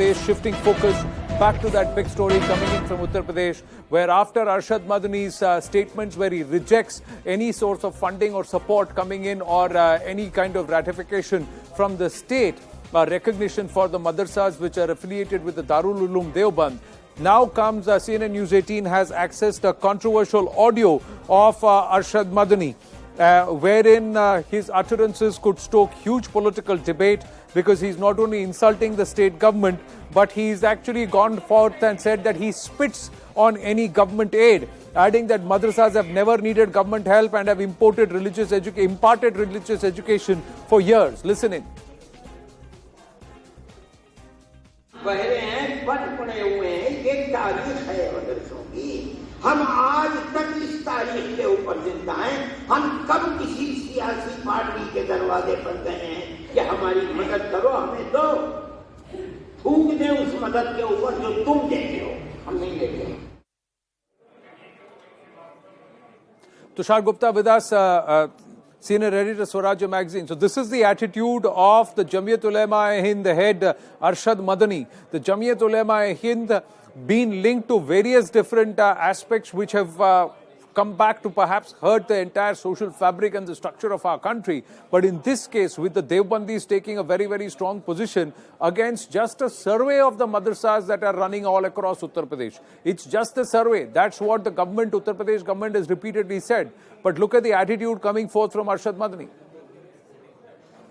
Pradesh, shifting focus back to that big story coming in from Uttar Pradesh, where after Arshad Madani's statements where he rejects any source of funding or support coming in or any kind of ratification from the state, recognition for the madrasas which are affiliated with the Darul Uloom Deoband, now comes CNN News 18 has accessed a controversial audio of Arshad Madani, wherein his utterances could stoke huge political debate because he's not only insulting the state government, but he's actually gone forth and said that he spits on any government aid, adding that madrasas have never needed government help and have imparted religious education for years. Listen in. बहरे हैं, पट पड़े हुए हैं, ये तारीख है मदरसों की। हम आज तक इस तारीख के ऊपर जिंदा हैं। हम कब किसी सियासी पार्टी के दरवाजे पर गए हैं कि हमारी मदद करो, हमें दो, थूक दे उस मदद के ऊपर जो तुम देते हो, हम नहीं लेते। Tushar Gupta with us, senior editor Swarajya magazine. So this is the attitude of the Jamiyat Ulema-e-Hind, the head Arshad Madani. The Jamiyat Ulema-e-Hind been linked to various different aspects which have come back to perhaps hurt the entire social fabric and the structure of our country. But in this case, with the Deobandis taking a very, very strong position against just a survey of the madrasas that are running all across Uttar Pradesh. It's just a survey. That's what the government, Uttar Pradesh government has repeatedly said. But look at the attitude coming forth from Arshad Madani.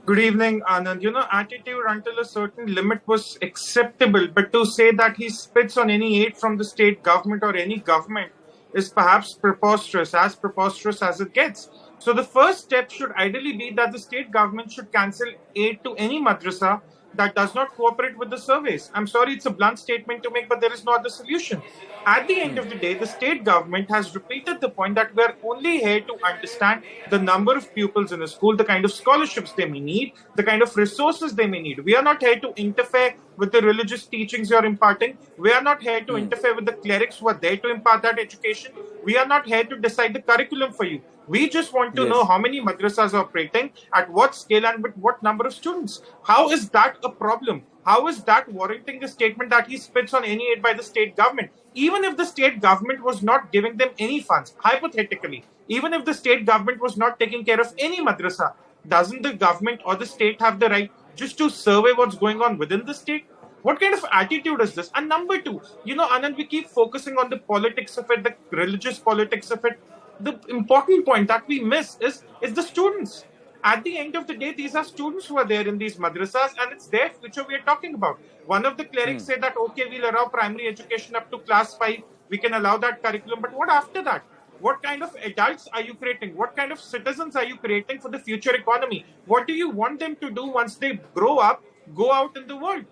Good evening, Anand. Attitude until a certain limit was acceptable, but to say that he spits on any aid from the state government or any government is perhaps preposterous as it gets. So the first step should ideally be that the state government should cancel aid to any madrasa that does not cooperate with the surveys. I'm sorry, it's a blunt statement to make, but there is no other solution. At the end of the day, the state government has repeated the point that we're only here to understand the number of pupils in a school, the kind of scholarships they may need, the kind of resources they may need. We are not here to interfere with the religious teachings you're imparting. We are not here to interfere with the clerics who are there to impart that education. We are not here to decide the curriculum for you. We just want to know how many madrasas are operating, at what scale and with what number of students. How is that a problem? How is that warranting the statement that he spits on any aid by the state government? Even if the state government was not giving them any funds, hypothetically, even if the state government was not taking care of any madrasa, doesn't the government or the state have the right just to survey what's going on within the state? What kind of attitude is this? And number two, Anand, we keep focusing on the politics of it, the religious politics of it. The important point that we miss is the students. At the end of the day, these are students who are there in these madrasas, and it's their future we are talking about. One of the clerics said that, okay, we'll allow primary education up to class 5. We can allow that curriculum. But what after that? What kind of adults are you creating? What kind of citizens are you creating for the future economy? What do you want them to do once they grow up, go out in the world?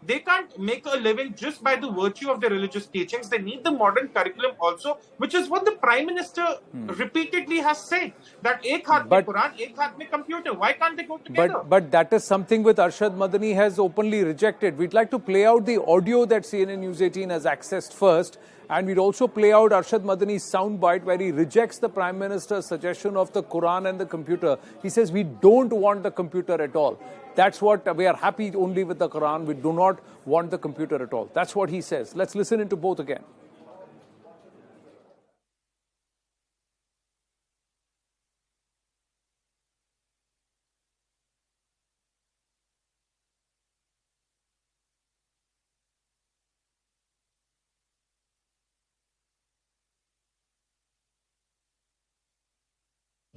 They can't make a living just by the virtue of their religious teachings. They need the modern curriculum also, which is what the Prime Minister repeatedly has said, that ek haath mein Quran, ek haath mein computer. Why can't they go together? But that is something which Arshad Madani has openly rejected. We'd like to play out the audio that CNN News 18 has accessed first. And we'd also play out Arshad Madani's soundbite where he rejects the Prime Minister's suggestion of the Quran and the computer. He says, we don't want the computer at all. That's what we are happy only with the Quran. We do not want the computer at all. That's what he says. Let's listen into both again.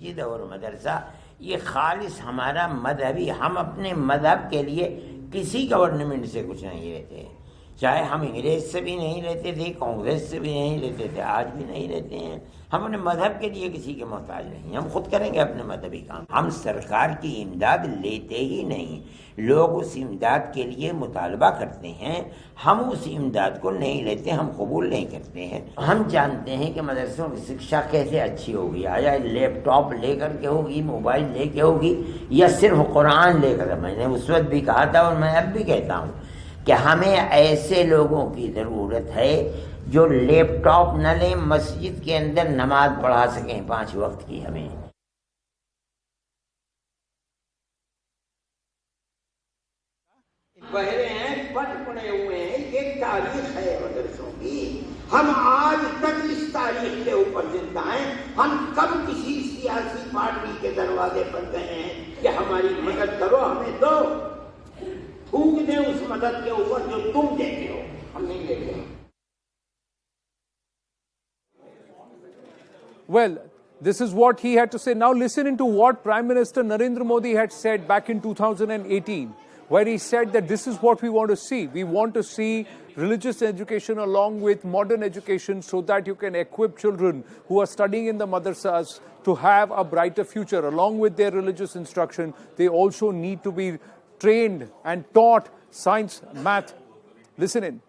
मस्जिद और मदरसा ये खालिस हमारा मजहबी, हम अपने मजहब के लिए किसी गवर्नमेंट से कुछ नहीं लेते, चाहे हम अंग्रेज से भी नहीं लेते थे, कांग्रेस से भी नहीं लेते थे, आज भी नहीं लेते हैं। हम अपने मजहब के लिए किसी के मोहताज नहीं, हम खुद करेंगे अपने मजहबी काम। हम सरकार की इमदाद लेते ही नहीं, लोग उस इमदाद के लिए मुतालबा करते हैं, हम उस इमदाद को नहीं लेते, हम कबूल नहीं करते हैं। हम जानते हैं कि मदरसों की शिक्षा कैसे अच्छी होगी, आया लैपटॉप लेकर के होगी, मोबाइल लेके होगी, या सिर्फ कुरान लेकर। मैंने उस वक्त भी कहा था और मैं अब भी कहता हूँ कि हमें ऐसे लोगों की ज़रूरत है जो लैपटॉप न लें, मस्जिद के अंदर नमाज पढ़ा सकें 5 वक्त की। हमें बहरे हैं, पट पड़े हुए हैं, ये तारीख है मदरसों की। हम आज तक इस तारीख के ऊपर जिंदा हैं। हम कब किसी सियासी पार्टी के दरवाजे पर गए हैं कि हमारी मदद करो, हमें दो, थूक दे उस मदद के ऊपर जो तुम देते हो, हम नहीं देते। Well, this is what he had to say. Now listen into what Prime Minister Narendra Modi had said back in 2018, where he said that this is what we want to see. We want to see religious education along with modern education so that you can equip children who are studying in the madrasas to have a brighter future. Along with their religious instruction, they also need to be trained and taught science, math. Listen in.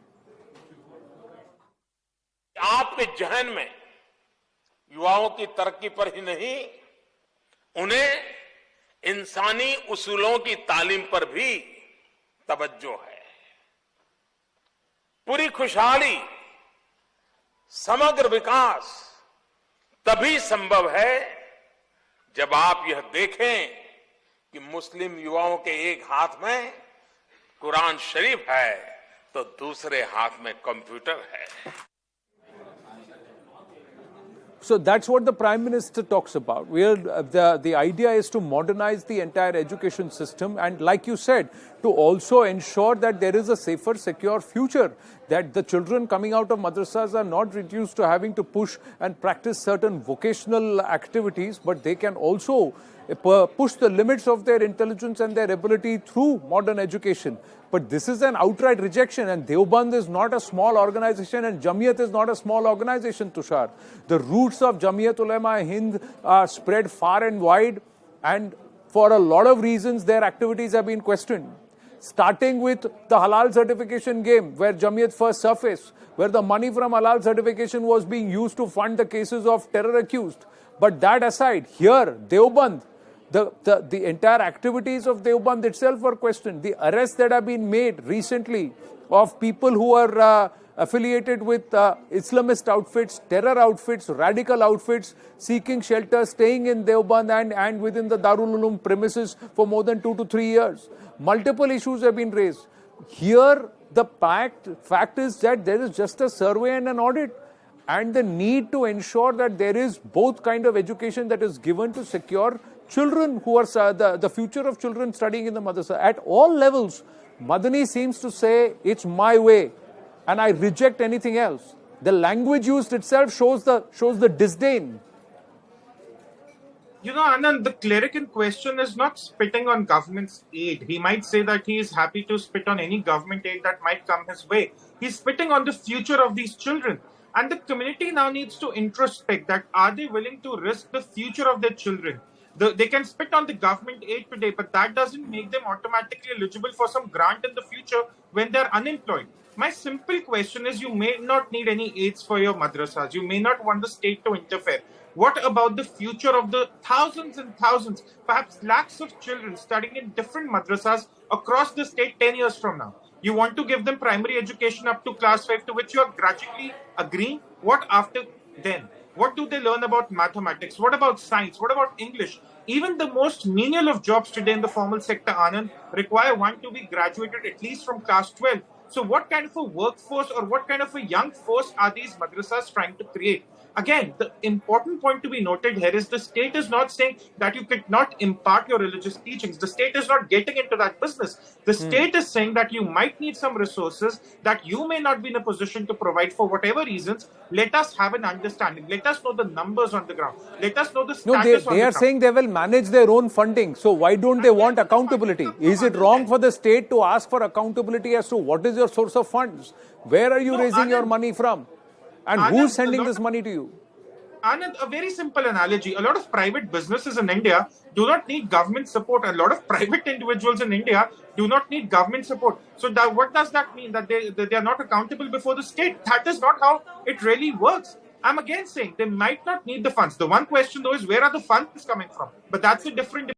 आपके जहन में युवाओं की तरक्की पर ही नहीं, उन्हें इंसानी उसूलों की तालीम पर भी तवज्जो है। पूरी खुशहाली, समग्र विकास तभी संभव है जब आप यह देखें कि मुस्लिम युवाओं के एक हाथ में कुरान शरीफ है तो दूसरे हाथ में कंप्यूटर है। So that's what the Prime Minister talks about. The idea is to modernize the entire education system and, like you said, to also ensure that there is a safer, secure future, that the children coming out of madrasas are not reduced to having to push and practice certain vocational activities, but they can also push the limits of their intelligence and their ability through modern education. But this is an outright rejection, and Deoband is not a small organization and Jamiyat is not a small organization, Tushar. The roots of Jamiyat Ulema Hind are spread far and wide, and for a lot of reasons their activities have been questioned. Starting with the halal certification game, where Jamiyat first surfaced, where the money from halal certification was being used to fund the cases of terror accused. But that aside, here, Deoband, the entire activities of Deoband itself were questioned. The arrests that have been made recently of people who are affiliated with Islamist outfits, terror outfits, radical outfits, seeking shelter, staying in Deoband and within the Darul Uloom premises for more than 2 to 3 years. Multiple issues have been raised. Here, the fact is that there is just a survey and an audit, and the need to ensure that there is both kind of education that is given to secure children who are the future of children studying in the madrasa. At all levels, Madani seems to say, it's my way and I reject anything else. The language used itself shows the disdain. You know, Anand, the cleric in question is not spitting on government's aid. He might say that he is happy to spit on any government aid that might come his way. He's spitting on the future of these children. And the community now needs to introspect that are they willing to risk the future of their children? They can spit on the government aid today, but that doesn't make them automatically eligible for some grant in the future when they're unemployed. My simple question is, you may not need any aids for your madrasas. You may not want the state to interfere. What about the future of the thousands and thousands, perhaps lakhs of children studying in different madrasas across the state 10 years from now? You want to give them primary education up to class 5, to which you are grudgingly agreeing. What after then? What do they learn about mathematics? What about science? What about English? Even the most menial of jobs today in the formal sector, Anand, require one to be graduated at least from class 12. So what kind of a workforce or what kind of a young force are these madrasas trying to create? Again, the important point to be noted here is the state is not saying that you could not impart your religious teachings. The state is not getting into that business. The state is saying that you might need some resources that you may not be in a position to provide for whatever reasons. Let us have an understanding. Let us know the numbers on the ground. Let us know the status on the ground. No, they are saying they will manage their own funding. So why don't they want accountability? Is it wrong for the state to ask for accountability as to what is your source of funds? Where are you raising your money from? And who's sending this money to you? Anand, a very simple analogy. A lot of private businesses in India do not need government support. A lot of private individuals in India do not need government support. So what does that mean? That they are not accountable before the state? That is not how it really works. I'm again saying they might not need the funds. The one question though is, where are the funds coming from? But that's a different